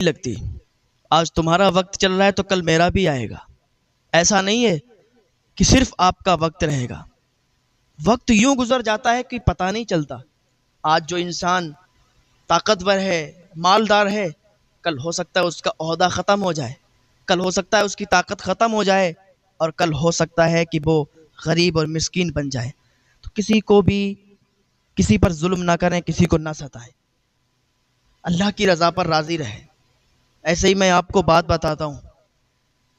لگتی. آج تمہارا وقت چل رہا ہے تو کل میرا بھی آئے گا. ایسا نہیں ہے کہ صرف آپ کا وقت رہے گا. وقت یوں گزر جاتا ہے کہ پتہ نہیں چلتا. آج جو انسان طاقتور ہے، مالدار ہے، کل ہو سکتا ہے اس کا عہدہ ختم ہو جائے، کل ہو سکتا ہے اس کی طاقت ختم ہو جائے، اور کل ہو سکتا ہے کہ وہ غریب اور مسکین بن جائے. تو کسی کو بھی کسی پر ظلم نہ کریں، کسی کو نہ ستائیں، اللہ کی رضا پر راضی رہیں. ایسے ہی میں آپ کو بات بتاتا ہوں.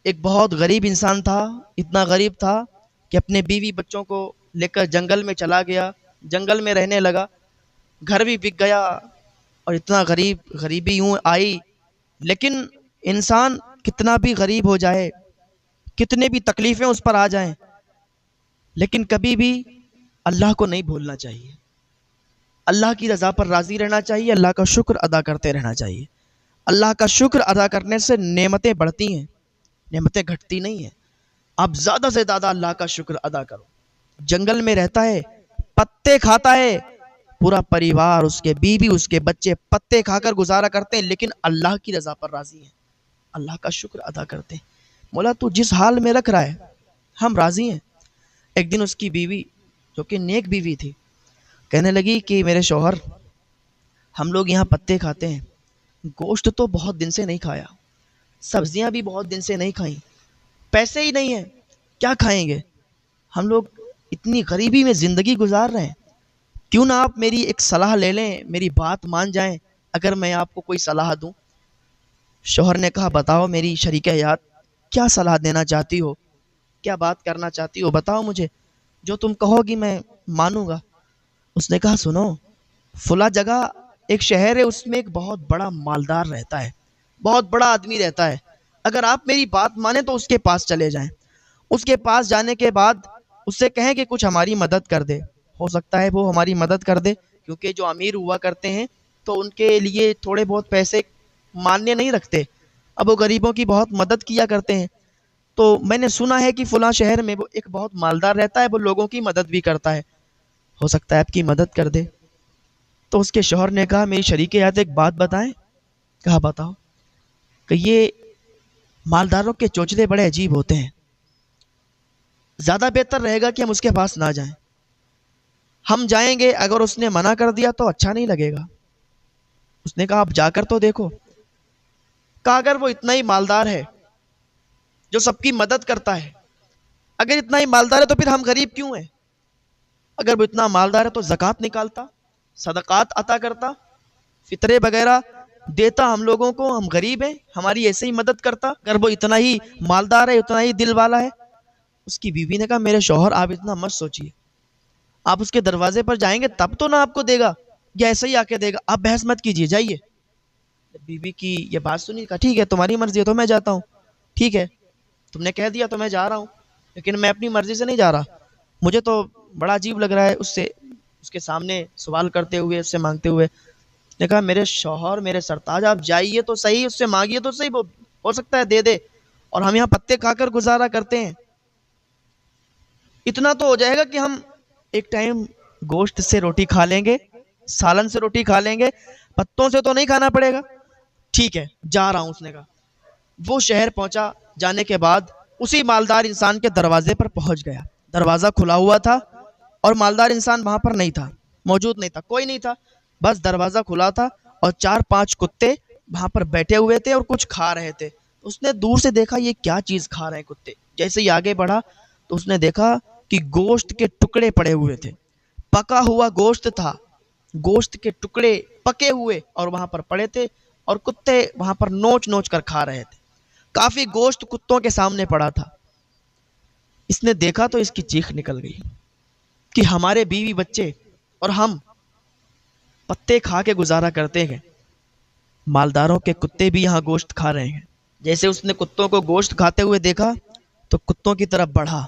ایک بہت غریب انسان تھا، اتنا غریب تھا کہ اپنے بیوی بچوں کو لے کر جنگل میں چلا گیا، جنگل میں رہنے لگا، گھر بھی بک گیا، اور اتنا غریبی یوں آئی. لیکن انسان کتنا بھی غریب ہو جائے، کتنے بھی تکلیفیں اس پر آ جائیں، لیکن کبھی بھی اللہ کو نہیں بھولنا چاہیے. اللہ کی رضا پر راضی رہنا چاہیے، اللہ کا شکر ادا کرتے رہنا چاہیے. اللہ کا شکر ادا کرنے سے نعمتیں بڑھتی ہیں، نعمتیں گھٹتی نہیں ہیں. آپ زیادہ سے زیادہ اللہ کا شکر ادا کرو. جنگل میں رہتا ہے، پتے کھاتا ہے، پورا پریوار، اس کے بیوی، اس کے بچے پتے کھا کر گزارا کرتے ہیں، لیکن اللہ کی رضا پر راضی ہیں، اللہ کا شکر ادا کرتے ہیں. مولا تو جس حال میں رکھ رہا ہے ہم راضی ہیں. ایک دن اس کی بیوی، جو کہ نیک بیوی تھی، کہنے لگی کہ میرے شوہر، ہم لوگ یہاں پتے کھاتے ہیں، گوشت تو بہت دن سے نہیں کھایا، سبزیاں بھی بہت دن سے نہیں کھائیں، پیسے ہی نہیں ہیں، کیا کھائیں گے؟ ہم لوگ اتنی غریبی میں زندگی گزار رہے ہیں، کیوں نہ آپ میری ایک صلاح لے لیں، میری بات مان جائیں اگر میں آپ کو کوئی صلاح دوں. شوہر نے کہا بتاؤ میری شریک حیات، کیا صلاح دینا چاہتی ہو، کیا بات کرنا چاہتی ہو، بتاؤ مجھے، جو تم کہو گی میں مانوں گا. اس نے کہا سنو، فلاں جگہ ایک شہر ہے، اس میں ایک بہت بڑا مالدار رہتا ہے، بہت بڑا آدمی رہتا ہے. اگر آپ میری بات مانیں تو اس کے پاس چلے جائیں. اس کے پاس جانے کے بعد اس سے کہیں کہ کچھ ہماری مدد کر دے. ہو سکتا ہے وہ ہماری مدد کر دے، کیونکہ جو امیر ہوا کرتے ہیں تو ان کے لیے تھوڑے بہت پیسے ماننے نہیں رکھتے. اب وہ غریبوں کی بہت مدد کیا کرتے ہیں. تو میں نے سنا ہے کہ فلاں شہر میں وہ ایک بہت مالدار رہتا ہے، وہ لوگوں کی مدد بھی کرتا ہے، ہو سکتا ہے آپ کی مدد کر دے. تو اس کے شوہر نے کہا میری شریک حیات ایک بات بتائیں. کہا بتاؤ. کہ یہ مالداروں کے چوچلے بڑے عجیب ہوتے ہیں، زیادہ بہتر رہے گا کہ ہم اس کے پاس نہ جائیں. ہم جائیں گے، اگر اس نے منع کر دیا تو اچھا نہیں لگے گا. اس نے کہا آپ جا کر تو دیکھو. کہا اگر وہ اتنا ہی مالدار ہے جو سب کی مدد کرتا ہے، اگر اتنا ہی مالدار ہے تو پھر ہم غریب کیوں ہیں؟ اگر وہ اتنا مالدار ہے تو زکوٰۃ نکالتا، صدقات عطا کرتا، فطرے وغیرہ دیتا ہم لوگوں کو، ہم غریب ہیں، ہماری ایسے ہی مدد کرتا اگر وہ اتنا ہی مالدار ہے، اتنا ہی دل والا ہے. اس کی بیوی نے کہا میرے شوہر آپ اتنا مت سوچیے، آپ اس کے دروازے پر جائیں گے تب تو نہ آپ کو دے گا، یا ایسے ہی آ کے دے گا، آپ بحث مت کیجیے، جائیے. بیوی کی یہ بات سنی، کہا ٹھیک ہے تمہاری مرضی ہے تو میں جاتا ہوں. ٹھیک ہے تم نے کہہ دیا تو میں جا رہا ہوں، لیکن میں اپنی مرضی سے نہیں جا رہا. مجھے تو بڑا عجیب لگ رہا ہے اس کے سامنے سوال کرتے ہوئے، اس سے مانگتے ہوئے. نے کہا میرے شوہر، میرے سرتاج، آپ جائیے تو صحیح، اس سے مانگیے تو صحیح، وہ ہو سکتا ہے دے دے، اور ہم یہاں پتے کھا کر گزارا کرتے ہیں. اتنا تو ہو جائے گا کہ ہم ایک ٹائم گوشت سے روٹی کھا لیں گے، سالن سے روٹی کھا لیں گے، پتوں سے تو نہیں کھانا پڑے گا. ٹھیک ہے جا رہا ہوں. اس نے کہا. وہ شہر پہنچا، جانے کے بعد اسی مالدار انسان کے دروازے پر پہنچ گیا. دروازہ کھلا ہوا تھا اور مالدار انسان وہاں پر نہیں تھا، موجود نہیں تھا، کوئی نہیں تھا، بس دروازہ کھلا تھا اور 4-5 کتے وہاں پر بیٹھے ہوئے تھے اور کچھ کھا رہے تھے. اس نے دور سے دیکھا یہ کیا چیز کھا رہے ہیں کتے. جیسے ہی آگے بڑھا تو اس نے دیکھا کہ گوشت کے ٹکڑے پڑے ہوئے تھے، پکا ہوا گوشت تھا، گوشت کے ٹکڑے پکے ہوئے اور وہاں پر پڑے تھے، اور کتے وہاں پر نوچ نوچ کر کھا رہے تھے. کافی گوشت کتوں کے سامنے پڑا تھا. اس نے دیکھا تو اس کی چیخ نکل گئی کہ ہمارے بیوی بچے اور ہم پتے کھا کے گزارا کرتے ہیں، مالداروں کے کتے بھی یہاں گوشت کھا رہے ہیں. جیسے اس نے کتوں کو گوشت کھاتے ہوئے دیکھا تو کتوں کی طرف بڑھا.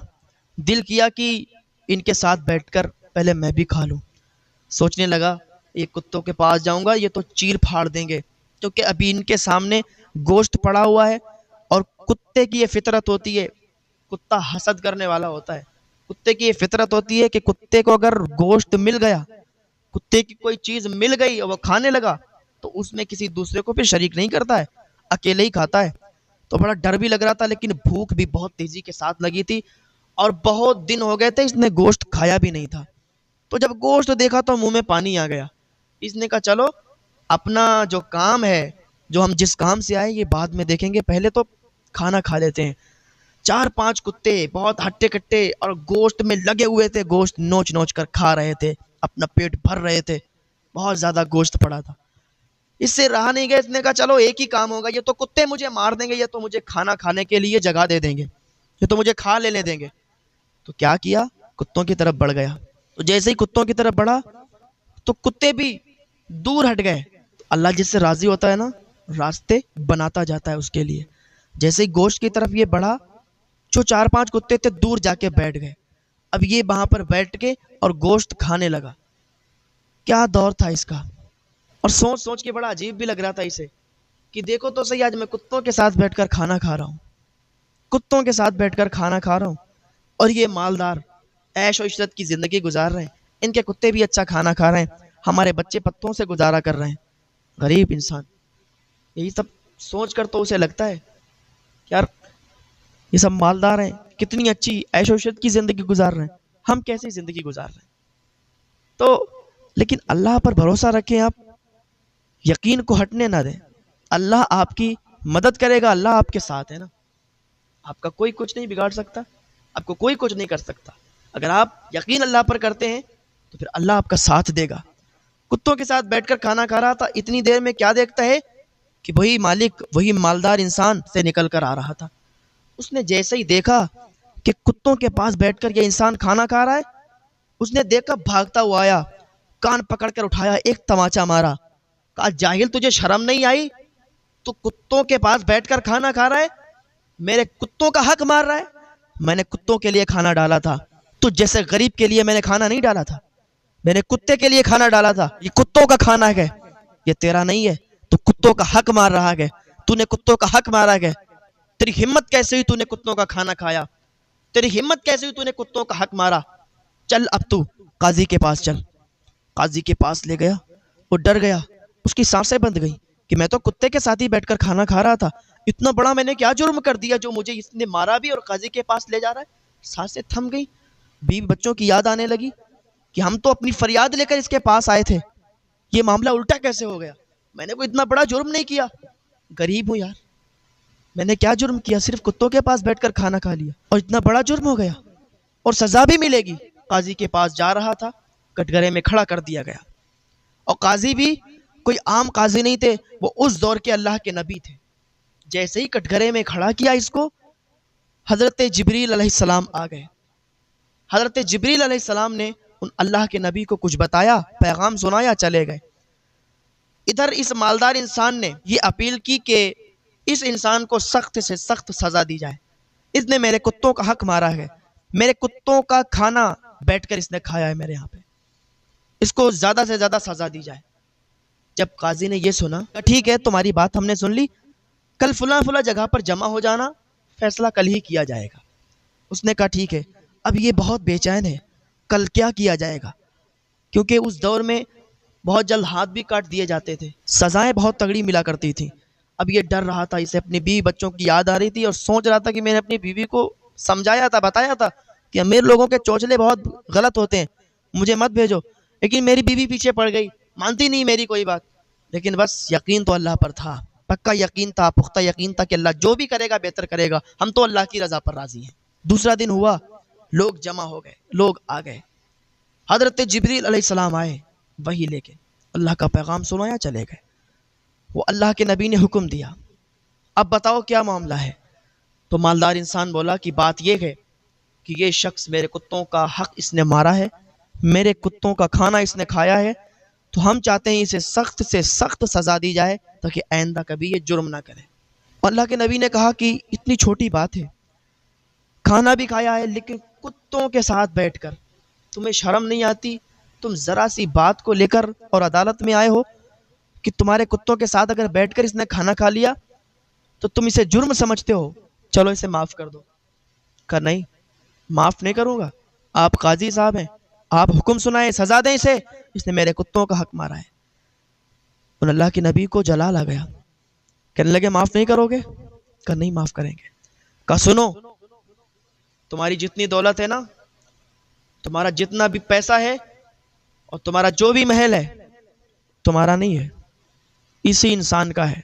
دل کیا کہ ان کے ساتھ بیٹھ کر پہلے میں بھی کھا لوں. سوچنے لگا یہ کتوں کے پاس جاؤں گا یہ تو چیر پھاڑ دیں گے، کیونکہ ابھی ان کے سامنے گوشت پڑا ہوا ہے. اور کتے کی یہ فطرت ہوتی ہے، کتا حسد کرنے والا ہوتا ہے. کتے کی یہ فطرت ہوتی ہے کہ کتے کو اگر گوشت مل گیا، کتے کی کوئی چیز مل گئی اور وہ کھانے لگا، تو اس میں کسی دوسرے کو پھر شریک نہیں کرتا ہے، اکیلے ہی کھاتا ہے، تو بڑا ڈر بھی لگ رہا تھا، لیکن بھوک بھی بہت تیزی کے ساتھ لگی تھی، اور بہت دن ہو گئے تھے اس نے گوشت کھایا بھی نہیں تھا۔ تو جب گوشت دیکھا تو منہ میں پانی آ گیا۔ اس نے کہا چلو اپنا جو کام ہے، جو ہم جس کام سے آئے یہ بعد میں دیکھیں گے، پہلے تو کھانا کھا لیتے ہیں۔ 4-5 کتے بہت ہٹے کٹے اور گوشت میں لگے ہوئے تھے، گوشت نوچ نوچ کر کھا رہے تھے، اپنا پیٹ بھر رہے تھے، بہت زیادہ گوشت پڑا تھا۔ اس سے رہا نہیں گیا، اس نے کہا چلو ایک ہی کام ہوگا، یہ تو کتے مجھے مار دیں گے، یہ تو مجھے کھانا کھانے کے لیے جگہ دے دیں گے، یہ تو مجھے کھا لینے دیں گے۔ تو کیا کیا، کتوں کی طرف بڑھ گیا۔ تو جیسے ہی کتوں کی طرف بڑھا تو کتے بھی دور ہٹ گئے۔ اللہ جس سے راضی ہوتا ہے نا، راستے بناتا جاتا ہے اس کے لیے۔ جیسے ہی گوشت کی طرف یہ بڑھا، جو 4-5 کتے تھے دور جا کے بیٹھ گئے۔ اب یہ وہاں پر بیٹھ کے اور گوشت کھانے لگا۔ کیا دور تھا اس کا، اور سوچ سوچ کے بڑا عجیب بھی لگ رہا تھا اسے کہ دیکھو تو صحیح، آج میں کتوں کے ساتھ بیٹھ کر کھانا کھا رہا ہوں، کتوں کے ساتھ بیٹھ کر کھانا کھا رہا ہوں، اور یہ مالدار عیش و عشرت کی زندگی گزار رہے ہیں، ان کے کتے بھی اچھا کھانا کھا رہے ہیں، ہمارے بچے پتوں سے گزارا کر رہے ہیں۔ غریب انسان یہی سب سوچ کر تو اسے لگتا ہے یار یہ سب مالدار ہیں، کتنی اچھی عیش و عشرت کی زندگی گزار رہے ہیں، ہم کیسی زندگی گزار رہے ہیں۔ تو لیکن اللہ پر بھروسہ رکھیں، آپ یقین کو ہٹنے نہ دیں، اللہ آپ کی مدد کرے گا، اللہ آپ کے ساتھ ہے نا، آپ کا کوئی کچھ نہیں بگاڑ سکتا، آپ کو کوئی کچھ نہیں کر سکتا۔ اگر آپ یقین اللہ پر کرتے ہیں تو پھر اللہ آپ کا ساتھ دے گا۔ کتوں کے ساتھ بیٹھ کر کھانا کھا رہا تھا، اتنی دیر میں کیا دیکھتا ہے کہ وہی مالک، وہی مالدار انسان سے نکل کر آ رہا تھا۔ اس نے جیسے ہی دیکھا کہ کتوں کے پاس بیٹھ کر یہ انسان کھانا کھا رہا ہے، اس نے دیکھا بھاگتا ہوا آیا، کان پکڑ کر اٹھایا، ایک تماچا مارا، کہا جاہل تجھے شرم نہیں آئی؟ تو کتوں کے پاس بیٹھ کر کھانا کھا رہا ہے، میرے کتوں کا حق مار رہا ہے، میں نے کتوں کے لیے کھانا ڈالا تھا، تو جیسے غریب کے لیے میں نے کھانا نہیں ڈالا تھا، میں نے کتے کے لیے کھانا ڈالا تھا، یہ کتوں کا کھانا ہے، یہ تیرا نہیں ہے، تو کتوں کا حق مار رہا ہے، تو نے کتوں کا حق مارا ہے، تیری ہمت کیسے ہوئی تو نے کتوں کا کھانا کھایا، تیری ہمت کیسے ہوئی تو نے کتوں کا حق مارا، چل اب تو قاضی کے پاس چل۔ قاضی کے پاس لے گیا، وہ ڈر گیا، اس کی سانسیں بند گئی کہ میں تو کتے کے ساتھ ہی بیٹھ کر کھانا کھا رہا تھا، اتنا بڑا میں نے کیا جرم کر دیا جو مجھے اس نے مارا بھی اور قاضی کے پاس لے جا رہا ہے۔ سانسیں تھم گئی، بیوی بچوں کی یاد آنے لگی کہ ہم تو اپنی فریاد لے کر اس کے پاس آئے تھے، یہ معاملہ الٹا کیسے ہو گیا، میں نے کوئی اتنا بڑا جرم نہیں کیا، غریب ہوں یار، میں نے کیا جرم کیا، صرف کتوں کے پاس بیٹھ کر کھانا کھا لیا اور اتنا بڑا جرم ہو گیا، اور سزا بھی ملے گی۔ قاضی کے پاس جا رہا تھا، کٹگرے میں کھڑا کر دیا گیا، اور قاضی بھی کوئی عام قاضی نہیں تھے، وہ اس دور کے اللہ کے نبی تھے۔ جیسے ہی کٹگرے میں کھڑا کیا اس کو، حضرت جبریل علیہ السلام آ گئے۔ حضرت جبریل علیہ السلام نے ان اللہ کے نبی کو کچھ بتایا، پیغام سنایا، چلے گئے۔ ادھر اس مالدار انسان نے یہ اپیل کی کہ اس انسان کو سخت سے سخت سزا دی جائے، اس نے میرے کتوں کا حق مارا ہے، میرے کتوں کا کھانا بیٹھ کر اس نے کھایا ہے میرے یہاں پہ، اس کو زیادہ سے زیادہ سزا دی جائے۔ جب قاضی نے یہ سنا، ٹھیک ہے تمہاری بات ہم نے سن لی، کل فلاں فلاں جگہ پر جمع ہو جانا، فیصلہ کل ہی کیا جائے گا۔ اس نے کہا ٹھیک ہے۔ اب یہ بہت بے چین ہے، کل کیا کیا جائے گا، کیونکہ اس دور میں بہت جلد ہاتھ بھی کاٹ دیے جاتے تھے، سزائیں بہت تگڑی ملا کرتی تھیں۔ اب یہ ڈر رہا تھا، اسے اپنی بیوی بچوں کی یاد آ رہی تھی، اور سوچ رہا تھا کہ میں نے اپنی بیوی کو سمجھایا تھا، بتایا تھا کہ امیر لوگوں کے چوچلے بہت غلط ہوتے ہیں، مجھے مت بھیجو، لیکن میری بیوی پیچھے پڑ گئی، مانتی نہیں میری کوئی بات، لیکن بس یقین تو اللہ پر تھا، پکا یقین تھا، پختہ یقین تھا کہ اللہ جو بھی کرے گا بہتر کرے گا، ہم تو اللہ کی رضا پر راضی ہیں۔ دوسرا دن ہوا، لوگ جمع ہو گئے، لوگ آ گئے، حضرت جبریل علیہ السلام آئے وحی لے کے، اللہ کا پیغام سنایا، چلے گئے۔ وہ اللہ کے نبی نے حکم دیا، اب بتاؤ کیا معاملہ ہے؟ تو مالدار انسان بولا کہ بات یہ ہے کہ یہ شخص میرے کتوں کا حق اس نے مارا ہے، میرے کتوں کا کھانا اس نے کھایا ہے، تو ہم چاہتے ہیں اسے سخت سے سخت سزا دی جائے تاکہ آئندہ کبھی یہ جرم نہ کرے۔ اور اللہ کے نبی نے کہا کہ اتنی چھوٹی بات ہے، کھانا بھی کھایا ہے لیکن کتوں کے ساتھ بیٹھ کر، تمہیں شرم نہیں آتی؟ تم ذرا سی بات کو لے کر اور عدالت میں آئے ہو کہ تمہارے کتوں کے ساتھ اگر بیٹھ کر اس نے کھانا کھا لیا تو تم اسے جرم سمجھتے ہو، چلو اسے معاف کر دو۔ کہا نہیں، معاف نہیں کروں گا، آپ قاضی صاحب ہیں، آپ حکم سنائیں، سزا دیں اسے، اس نے میرے کتوں کا حق مارا ہے۔ اور اللہ کے نبی کو جلال آ گیا، کہنے لگے معاف نہیں کرو گے؟ کہا نہیں معاف کریں گے۔ کہا سنو، تمہاری جتنی دولت ہے نا، تمہارا جتنا بھی پیسہ ہے اور تمہارا جو بھی محل ہے، تمہارا نہیں ہے، اسی انسان کا ہے۔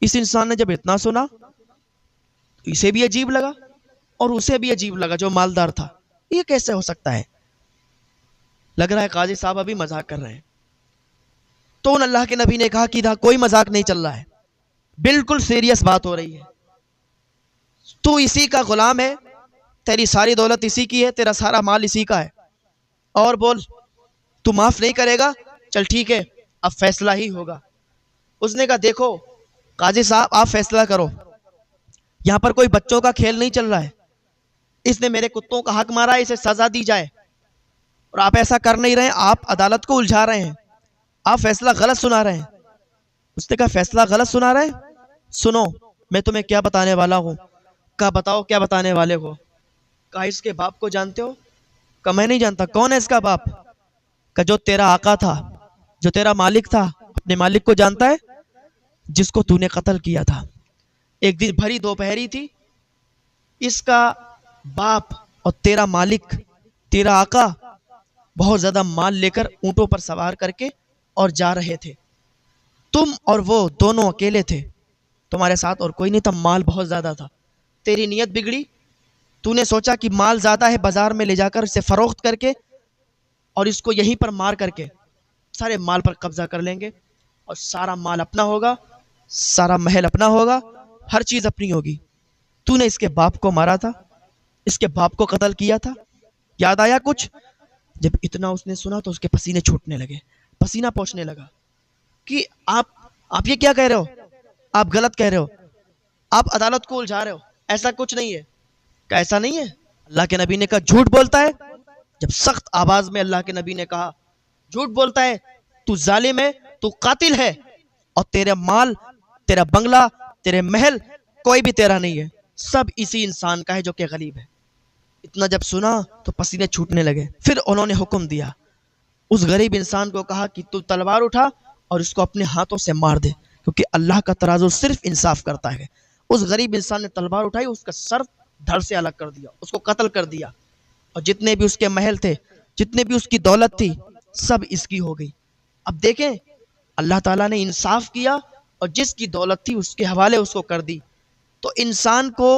اس انسان نے جب اتنا سنا تو اسے بھی عجیب لگا اور اسے بھی عجیب لگا جو مالدار تھا، یہ کیسے ہو سکتا ہے؟ لگ رہا ہے قاضی صاحب ابھی مذاق کر رہے ہیں۔ تو ان اللہ کے نبی نے کہا کہ ادھر کوئی مذاق نہیں چل رہا ہے، بالکل سیریس بات ہو رہی ہے۔ تو اسی کا غلام ہے، تیری ساری دولت اسی کی ہے، تیرا سارا مال اسی کا ہے، اور بول تو معاف نہیں کرے گا؟ چل ٹھیک ہے، اب فیصلہ ہی ہوگا۔ اس نے کہا دیکھو قاضی صاحب، آپ فیصلہ کرو، یہاں پر کوئی بچوں کا کھیل نہیں چل رہا ہے، اس نے میرے کتوں کا حق مارا ہے، اسے سزا دی جائے، اور آپ ایسا کر نہیں رہے ہیں، آپ عدالت کو الجھا رہے ہیں، آپ فیصلہ غلط سنا رہے ہیں۔ اس نے کہا فیصلہ غلط سنا رہے ہیں؟ سنو میں تمہیں کیا بتانے والا ہوں۔ کہا بتاؤ کیا بتانے والے ہو؟ کہا اس کے باپ کو جانتے ہو؟ کہا میں نہیں جانتا۔ کون ہے اس کا باپ؟ کہا جو تیرا آقا تھا، جو تیرا مالک تھا، اپنے مالک کو جانتا ہے جس کو تو نے قتل کیا تھا۔ ایک دن بھری دوپہری تھی، اس کا باپ اور تیرا مالک، تیرا آقا بہت زیادہ مال لے کر اونٹوں پر سوار کر کے اور جا رہے تھے، تم اور وہ دونوں اکیلے تھے، تمہارے ساتھ اور کوئی نہیں تھا، مال بہت زیادہ تھا، تیری نیت بگڑی، تو نے سوچا کہ مال زیادہ ہے، بازار میں لے جا کر اسے فروخت کر کے اور اس کو یہیں پر مار کر کے سارے مال پر قبضہ کر لیں گے اور سارا مال اپنا ہوگا، سارا محل اپنا ہوگا، ہر چیز اپنی ہوگی۔ تو نے اس کے باپ کو مارا تھا، اس کے باپ کو قتل کیا تھا، یاد آیا کچھ؟ جب اتنا اس نے سنا تو اس کے پسینے چھوٹنے لگے، پسینہ پہنچنے لگا کہ آپ یہ کیا کہہ رہے ہو؟ آپ غلط کہہ رہے ہو، آپ عدالت کو الجھا رہے ہو، ایسا کچھ نہیں ہے۔ کہ ایسا نہیں ہے؟ اللہ کے نبی نے کہا جھوٹ بولتا ہے۔ جب سخت آواز میں اللہ کے نبی نے کہا جھوٹ بولتا ہے، تو ظالم ہے، تو قاتل ہے، اور تیرے مال، تیرا بنگلہ، تیرے محل کوئی بھی تیرا نہیں ہے، سب اسی انسان کا ہے جو کہ غریب ہے۔ اتنا جب سنا تو پسینے چھوٹنے لگے۔ پھر انہوں نے حکم دیا، اس غریب انسان کو کہا کہ تو تلوار اٹھا اور اس کو اپنے ہاتھوں سے مار دے، کیونکہ اللہ کا ترازو صرف انصاف کرتا ہے۔ اس غریب انسان نے تلوار اٹھائی، اس کا سر دھڑ سے الگ کر دیا، اس کو قتل کر دیا، اور جتنے بھی اس کے محل تھے، جتنے بھی اس کی دولت تھی، سب اس کی ہو گئی۔ اب دیکھیں اللہ تعالیٰ نے انصاف کیا اور جس کی دولت تھی اس کے حوالے اس کو کر دی۔ تو انسان کو